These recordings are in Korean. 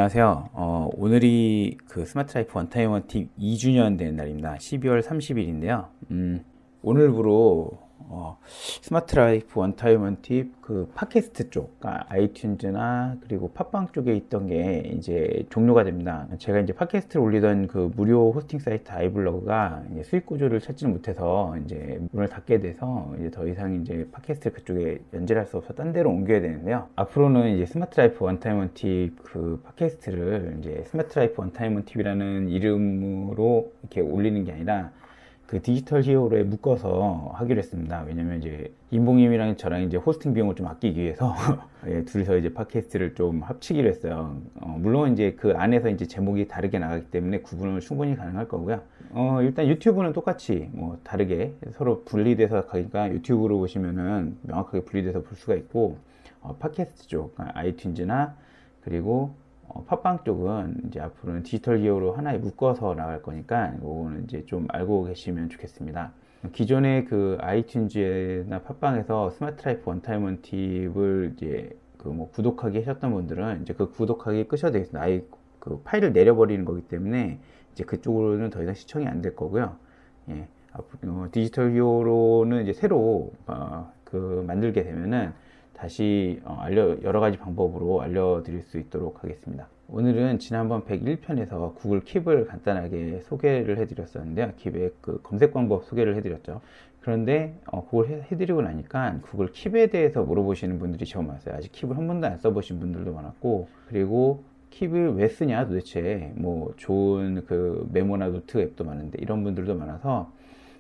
안녕하세요. 오늘이 그 스마트라이프 원타임 원팁 2주년 된 날입니다. 12월 30일인데요. 오늘부로 스마트라이프 원타임 원팁 그 팟캐스트 쪽, 그러니까 아이튠즈나 그리고 팟빵 쪽에 있던 게 이제 종료가 됩니다. 제가 이제 팟캐스트를 올리던 그 무료 호스팅 사이트 아이블로그가 이제 수익 구조를 찾지는 못해서 이제 문을 닫게 돼서 이제 더 이상 이제 팟캐스트 그쪽에 연재할 수 없어 딴 데로 옮겨야 되는데요. 앞으로는 이제 스마트라이프 원타임 원팁 그 팟캐스트를 이제 스마트라이프 원타임 원팁이라는 이름으로 이렇게 올리는 게 아니라 그 디지털 히어로에 묶어서 하기로 했습니다. 왜냐면 이제 임봉님이랑 저랑 이제 호스팅 비용을 좀 아끼기 위해서 예, 둘이서 이제 팟캐스트를 좀 합치기로 했어요. 물론 이제 그 안에서 이제 제목이 다르게 나가기 때문에 구분을 충분히 가능할 거고요. 일단 유튜브는 똑같이 뭐 다르게 서로 분리돼서 가니까 유튜브로 보시면은 명확하게 분리돼서 볼 수가 있고, 팟캐스트 쪽, 그러니까 아이튠즈나 그리고 팟빵 쪽은 이제 앞으로는 디지털 기어로 하나에 묶어서 나갈 거니까 이거는 이제 좀 알고 계시면 좋겠습니다. 기존에 그 아이튠즈나 팟빵에서 스마트라이프 원타임 원팁을 이제 그 뭐 구독하기 하셨던 분들은 이제 그 구독하기 끄셔도 되겠습니다. 아예 그 파일을 내려버리는 거기 때문에 이제 그쪽으로는 더 이상 시청이 안 될 거고요. 예. 앞으로 디지털 히어로는 이제 새로 그 만들게 되면은 다시 여러 가지 방법으로 알려드릴 수 있도록 하겠습니다. 오늘은 지난번 101편에서 구글 킵을 간단하게 소개를 해드렸었는데요. 킵의 그 검색 방법 소개를 해드렸죠. 그런데 그걸 해드리고 나니까 구글 킵에 대해서 물어보시는 분들이 정말 많았어요. 아직 킵을 한 번도 안 써보신 분들도 많았고, 그리고 킵을 왜 쓰냐 도대체, 뭐 좋은 그 메모나 노트 앱도 많은데 이런 분들도 많아서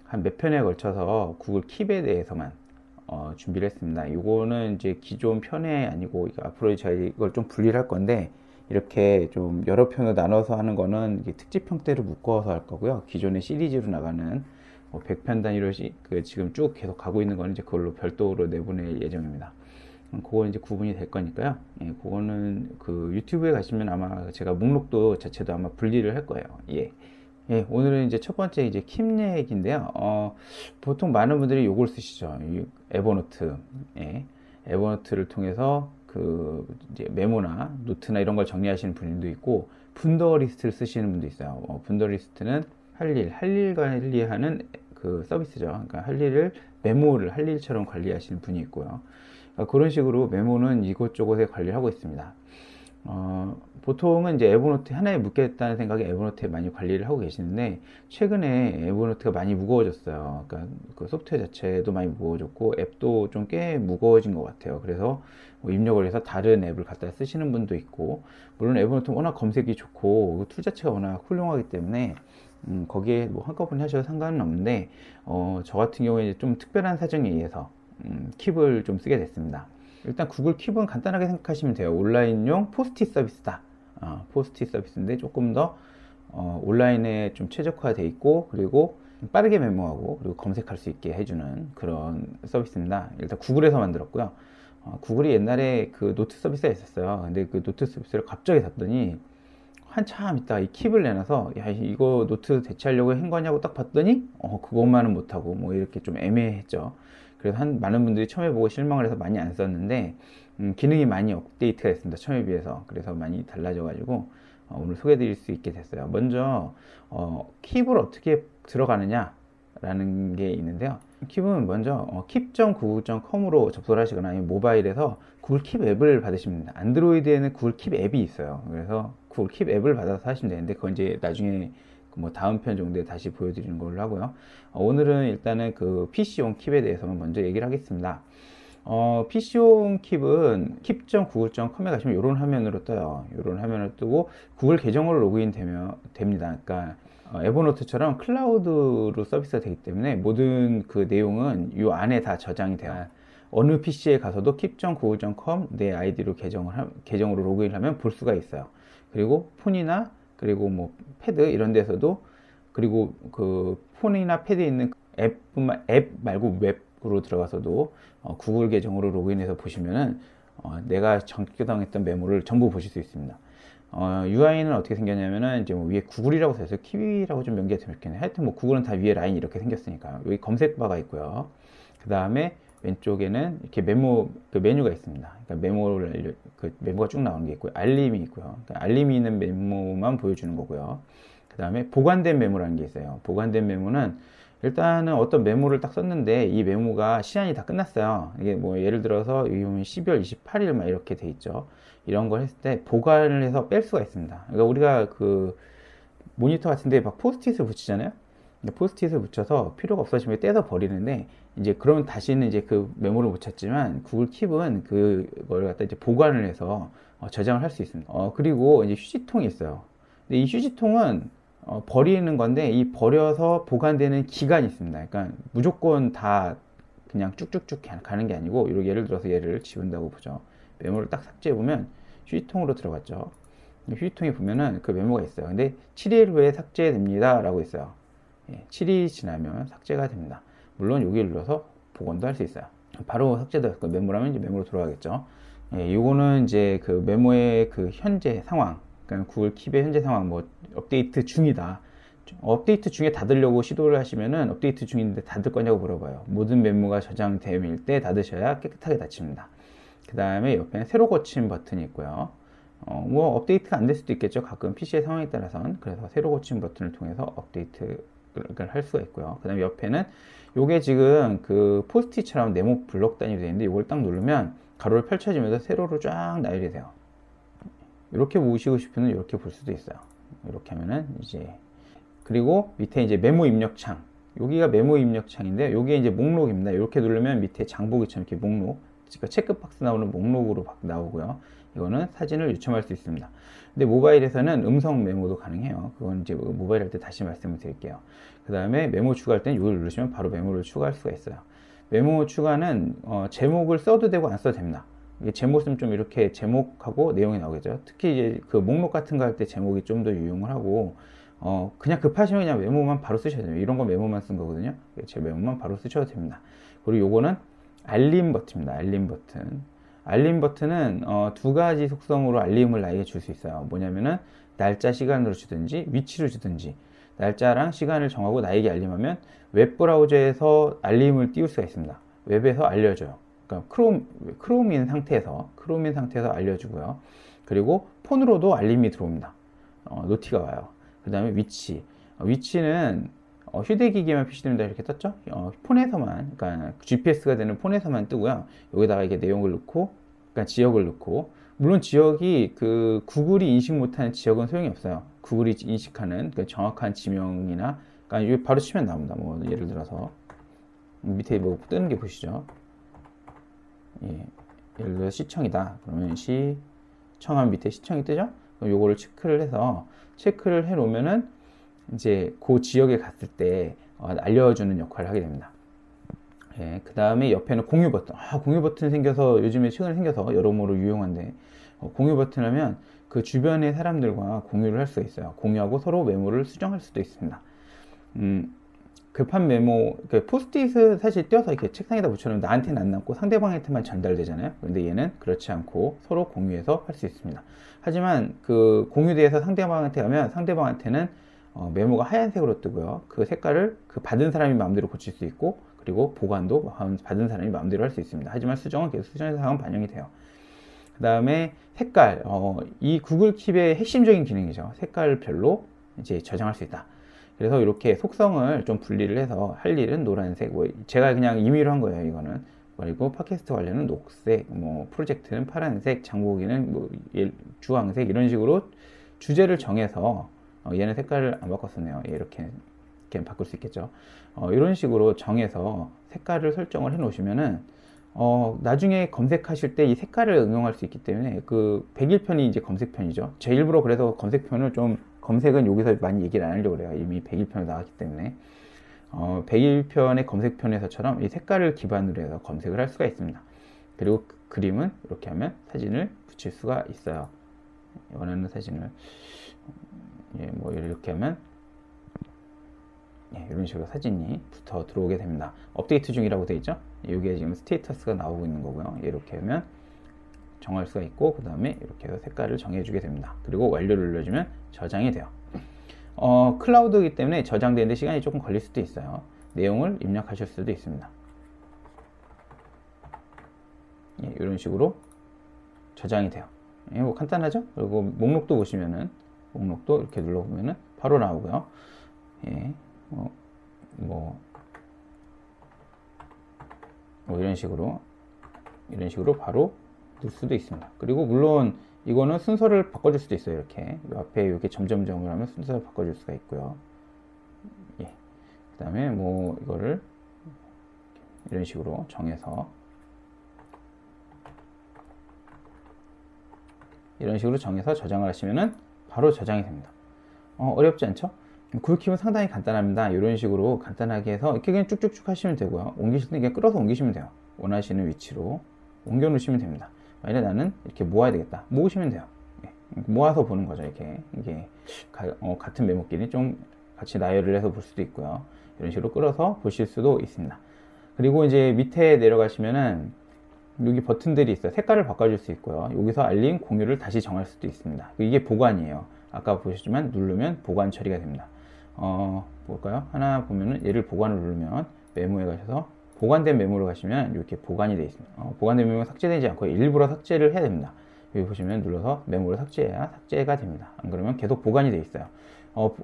한 몇 편에 걸쳐서 구글 킵에 대해서만 준비를 했습니다. 이거는 이제 기존 편에 아니고 앞으로 제가 이걸 좀 분리를 할 건데, 이렇게 좀 여러 편으로 나눠서 하는 거는 특집 형태로 묶어서 할 거고요. 기존의 시리즈로 나가는 100편 단위로 그 지금 쭉 계속 가고 있는 거는 이제 그걸로 별도로 내보낼 예정입니다. 그건 이제 구분이 될 거니까요. 예, 그거는 그 유튜브에 가시면 아마 제가 목록도 자체도 아마 분리를 할 거예요. 예. 예, 오늘은 이제 첫 번째 이제 킵 얘기인데요. 보통 많은 분들이 요걸 쓰시죠. 에버노트. 예, 에버노트를 통해서 그 이제 메모나 노트나 이런 걸 정리하시는 분도 있고, 분더리스트를 쓰시는 분도 있어요. 분더리스트는 할 일 관리하는 그 서비스죠. 그러니까 할 일을 메모를 할 일처럼 관리하시는 분이 있고요. 그러니까 그런 식으로 메모는 이곳저곳에 관리를 하고 있습니다. 보통은 이제 에버노트 하나에 묶겠다는 생각에 에버노트에 많이 관리를 하고 계시는데, 최근에 에버노트가 많이 무거워졌어요. 그러니까 그 소프트웨어 자체도 많이 무거워졌고 앱도 좀 꽤 무거워진 것 같아요. 그래서 뭐 입력을 해서 다른 앱을 갖다 쓰시는 분도 있고, 물론 에버노트는 워낙 검색이 좋고 툴 자체가 워낙 훌륭하기 때문에 거기에 뭐 한꺼번에 하셔도 상관은 없는데, 저 같은 경우에 좀 특별한 사정에 의해서 킵을 좀 쓰게 됐습니다. 일단 구글 킵은 간단하게 생각하시면 돼요. 온라인용 포스트잇 서비스다. 포스트잇 서비스인데 조금 더 온라인에 좀 최적화되어 있고, 그리고 빠르게 메모하고 그리고 검색할 수 있게 해주는 그런 서비스입니다. 일단 구글에서 만들었고요. 구글이 옛날에 그 노트 서비스가 있었어요. 근데 그 노트 서비스를 갑자기 샀더니 한참 있다가 이 킵을 내놔서, 야, 이거 노트 대체하려고 한 거냐고 딱 봤더니 그것만은 못하고 뭐 이렇게 좀 애매했죠. 그래서 많은 분들이 처음 해보고 실망을 해서 많이 안 썼는데, 기능이 많이 업데이트가 됐습니다. 처음에 비해서. 그래서 많이 달라져가지고 오늘 소개해드릴 수 있게 됐어요. 먼저 킵을 어떻게 들어가느냐 라는 게 있는데요. 킵은 먼저 keep.google.com으로 접속을 하시거나 아니면 모바일에서 구글 킵 앱을 받으시면 됩니다. 안드로이드에는 구글 킵 앱이 있어요. 그래서 구글 킵 앱을 받아서 하시면 되는데, 그건 이제 나중에 뭐 다음 편 정도에 다시 보여드리는 걸로 하고요. 오늘은 일단은 그 PC용 킵에 대해서만 먼저 얘기를 하겠습니다. PC용 킵은 keep.google.com에 가시면 이런 화면으로 떠요. 이런 화면을 뜨고 구글 계정으로 로그인 되면 됩니다. 그러니까 에버노트처럼 클라우드로 서비스가 되기 때문에 모든 그 내용은 이 안에 다 저장이 돼요. 어느 PC에 가서도 keep.google.com 내 아이디로 계정으로 로그인하면 볼 수가 있어요. 그리고 폰이나 그리고 뭐 패드 이런 데서도, 그리고 그 폰이나 패드에 있는 앱 말고 웹으로 들어가서도 구글 계정으로 로그인해서 보시면은 내가 저장했던 메모를 전부 보실 수 있습니다. UI는 어떻게 생겼냐면은 이제 뭐 위에 구글이라고 써서 키위라고 좀 연결되어 있겠네. 하여튼 뭐 구글은 다 위에 라인 이렇게 생겼으니까 여기 검색바가 있고요. 그 다음에 왼쪽에는 이렇게 그 메뉴가 있습니다. 그러니까 메모가 쭉 나오는 게 있고요. 알림이 있고요. 그러니까 알림이 있는 메모만 보여주는 거고요. 그 다음에 보관된 메모라는 게 있어요. 보관된 메모는 일단은 어떤 메모를 딱 썼는데 이 메모가 시한이 다 끝났어요. 이게 뭐 예를 들어서 여기 보면 12월 28일 막 이렇게 돼 있죠. 이런 걸 했을 때 보관을 해서 뺄 수가 있습니다. 그러니까 우리가 그 모니터 같은데 막 포스트잇을 붙이잖아요. 포스트잇을 붙여서 필요가 없어지면 떼서 버리는데, 이제 그러면 다시는 이제 그 메모를 못 찾지만 구글 킵은 그걸 갖다 이제 보관을 해서 저장을 할 수 있습니다. 그리고 이제 휴지통이 있어요. 근데 이 휴지통은 버리는 건데, 이 버려서 보관되는 기간이 있습니다. 그러니까 무조건 다 그냥 쭉쭉쭉 가는 게 아니고, 이렇게 예를 들어서 얘를 지운다고 보죠. 메모를 딱 삭제해 보면 휴지통으로 들어갔죠. 휴지통에 보면은 그 메모가 있어요. 근데 7일 후에 삭제됩니다 라고 있어요. 7일이 지나면 삭제가 됩니다. 물론 여기를 눌러서 복원도 할 수 있어요. 바로 삭제되었고, 메모라면 이제 메모로 돌아가겠죠. 요거는 이제 그 메모의 그 현재 상황, 그러니까 구글 킵의 현재 상황, 뭐 업데이트 중이다. 업데이트 중에 닫으려고 시도를 하시면은 업데이트 중인데 닫을 거냐고 물어봐요. 모든 메모가 저장됨일 때 닫으셔야 깨끗하게 닫힙니다. 그 다음에 옆에는 새로 고침 버튼이 있고요. 뭐 업데이트가 안 될 수도 있겠죠. 가끔 PC의 상황에 따라서는. 그래서 새로 고침 버튼을 통해서 업데이트를 할 수가 있고요. 그 다음에 옆에는 요게 지금 그 포스트잇처럼 네모 블록 단위로 되어 있는데, 이걸 딱 누르면 가로를 펼쳐지면서 세로로 쫙 나열이 돼요. 이렇게 보시고 싶으면 이렇게 볼 수도 있어요. 이렇게 하면은 이제, 그리고 밑에 이제 메모 입력 창, 여기가 메모 입력 창인데, 여기에 이제 목록입니다. 이렇게 누르면 밑에 장보기처럼 이렇게 목록, 그러니까 체크박스 나오는 목록으로 나오고요. 이거는 사진을 유첨할 수 있습니다. 근데 모바일에서는 음성 메모도 가능해요. 그건 이제 모바일 할 때 다시 말씀을 드릴게요. 그 다음에 메모 추가할 때는 이걸 누르시면 바로 메모를 추가할 수가 있어요. 메모 추가는 제목을 써도 되고 안 써도 됩니다. 이게 제목 쓰면 좀 이렇게 제목하고 내용이 나오겠죠. 특히 이제 그 목록 같은 거 할 때 제목이 좀 더 유용을 하고, 그냥 급하시면 그냥 메모만 바로 쓰셔도 돼요. 이런 거 메모만 쓴 거거든요. 제 메모만 바로 쓰셔도 됩니다. 그리고 요거는 알림 버튼입니다. 알림 버튼. 알림 버튼은 두 가지 속성으로 알림을 나에게 줄 수 있어요. 뭐냐면은 날짜, 시간으로 주든지 위치를 주든지. 날짜랑 시간을 정하고 나에게 알림하면 웹브라우저에서 알림을 띄울 수가 있습니다. 웹에서 알려줘요. 그러니까 크롬인 상태에서 알려주고요. 그리고 폰으로도 알림이 들어옵니다. 노티가 와요. 그 다음에 위치는 휴대기기에만 표시됩니다. 이렇게 떴죠? 폰에서만, 그러니까 GPS가 되는 폰에서만 뜨고요. 여기다가 이게 내용을 넣고, 그러니까 지역을 넣고, 물론 지역이 그 구글이 인식 못하는 지역은 소용이 없어요. 구글이 인식하는 그 정확한 지명이나, 그러니까 여기 바로 치면 나옵니다. 뭐 예를 들어서 밑에 뭐 뜨는 게 보시죠. 예, 예를 들어 시청이다. 그러면 시청하면 밑에 시청이 뜨죠? 그럼 요거를 체크를 해 놓으면은 이제 그 지역에 갔을 때 알려주는 역할을 하게 됩니다. 예, 그 다음에 옆에는 공유 버튼. 공유 버튼 생겨서 요즘에 최근에 생겨서 여러모로 유용한데, 공유 버튼 하면 그 주변의 사람들과 공유를 할 수가 있어요. 공유하고 서로 메모를 수정할 수도 있습니다. 급한 메모, 그 포스트잇을 사실 떼어서 이렇게 책상에다 붙여놓으면 나한테는 안 남고 상대방한테만 전달되잖아요. 근데 얘는 그렇지 않고 서로 공유해서 할 수 있습니다. 하지만 그 공유돼서 상대방한테 가면 상대방한테는 메모가 하얀색으로 뜨고요. 그 색깔을 그 받은 사람이 마음대로 고칠 수 있고, 그리고 보관도 받은 사람이 마음대로 할 수 있습니다. 하지만 수정은 계속 수정의 사항은 반영이 돼요. 그 다음에 색깔, 이 구글 킵의 핵심적인 기능이죠. 색깔별로 이제 저장할 수 있다. 그래서 이렇게 속성을 좀 분리를 해서 할 일은 노란색, 뭐 제가 그냥 임의로 한 거예요, 이거는. 그리고 팟캐스트 관련은 녹색, 뭐 프로젝트는 파란색, 장보기는 뭐 주황색, 이런 식으로 주제를 정해서, 얘는 색깔을 안 바꿨었네요. 이렇게 바꿀 수 있겠죠. 이런 식으로 정해서 색깔을 설정을 해 놓으시면은 나중에 검색하실 때 이 색깔을 응용할 수 있기 때문에, 그 101편이 이제 검색편이죠. 제 일부러 그래서 검색편을 좀, 검색은 여기서 많이 얘기를 안 하려고 그래요. 이미 101편이 나왔기 때문에. 101편의 검색편에서처럼 이 색깔을 기반으로 해서 검색을 할 수가 있습니다. 그리고 그림은 이렇게 하면 사진을 붙일 수가 있어요. 원하는 사진을, 뭐 이렇게 하면 이런 식으로 사진이 붙어 들어오게 됩니다. 업데이트 중이라고 되어 있죠. 여기에 지금 스테이터스가 나오고 있는 거고요. 이렇게 하면 정할 수가 있고, 그 다음에 이렇게 해서 색깔을 정해주게 됩니다. 그리고 완료를 눌러주면 저장이 돼요. 클라우드이기 때문에 저장되는데 시간이 조금 걸릴 수도 있어요. 내용을 입력하실 수도 있습니다. 예, 이런 식으로 저장이 돼요. 예, 뭐 간단하죠? 그리고 목록도 보시면은 목록도 이렇게 눌러보면은 바로 나오고요. 예, 뭐 이런 식으로 바로 넣을 수도 있습니다. 그리고 물론 이거는 순서를 바꿔줄 수도 있어요. 이렇게 이 앞에 이렇게 점점점을 하면 순서를 바꿔줄 수가 있고요. 예. 그 다음에 뭐 이거를 이런 식으로 정해서 저장을 하시면은 바로 저장이 됩니다. 어렵지 않죠? 굵히면 상당히 간단합니다. 이런 식으로 간단하게 해서 이렇게 그냥 쭉쭉쭉 하시면 되고요. 옮기실 때 그냥 끌어서 옮기시면 돼요. 원하시는 위치로 옮겨 놓으시면 됩니다. 만약에 나는 이렇게 모아야 되겠다. 모으시면 돼요. 예, 모아서 보는 거죠. 이게 같은 메모끼리 좀 같이 나열을 해서 볼 수도 있고요. 이런 식으로 끌어서 보실 수도 있습니다. 그리고 이제 밑에 내려가시면은 여기 버튼들이 있어요. 색깔을 바꿔줄 수 있고요. 여기서 알림 공유를 다시 정할 수도 있습니다. 이게 보관이에요. 아까 보셨지만 누르면 보관 처리가 됩니다. 볼까요? 하나 보면은 얘를 보관을 누르면 메모에 가셔서 보관된 메모로 가시면 이렇게 보관이 되어 있습니다. 보관된 메모가 삭제되지 않고 일부러 삭제를 해야 됩니다. 여기 보시면 눌러서 메모를 삭제해야 삭제가 됩니다. 안 그러면 계속 보관이 되어 있어요.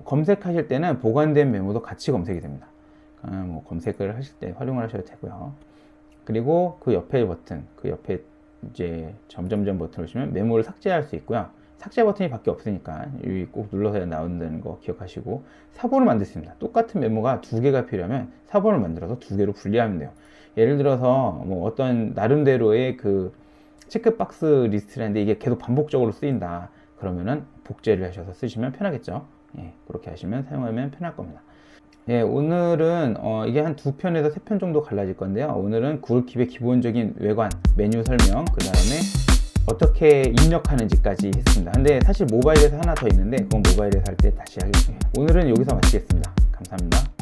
검색하실 때는 보관된 메모도 같이 검색이 됩니다. 뭐 검색을 하실 때 활용을 하셔도 되고요. 그리고 그 옆에 버튼, 그 옆에 이제 점점점 버튼을 보시면 메모를 삭제할 수 있고요. 삭제 버튼이 밖에 없으니까 여기 꼭 눌러서 나온다는 거 기억하시고 사본을 만들습니다. 똑같은 메모가 두 개가 필요하면 사본을 만들어서 두 개로 분리하면 돼요. 예를 들어서 뭐 어떤 나름대로의 그 체크박스 리스트라는데 이게 계속 반복적으로 쓰인다. 그러면은 복제를 하셔서 쓰시면 편하겠죠. 예, 그렇게 하시면 사용하면 편할 겁니다. 예, 오늘은 이게 한 2편에서 3편 정도 갈라질 건데요. 오늘은 구글킵의 기본적인 외관, 메뉴 설명, 그 다음에 어떻게 입력하는지까지 했습니다. 근데 사실 모바일에서 하나 더 있는데 그건 모바일에서 할 때 다시 하겠습니다. 오늘은 여기서 마치겠습니다. 감사합니다.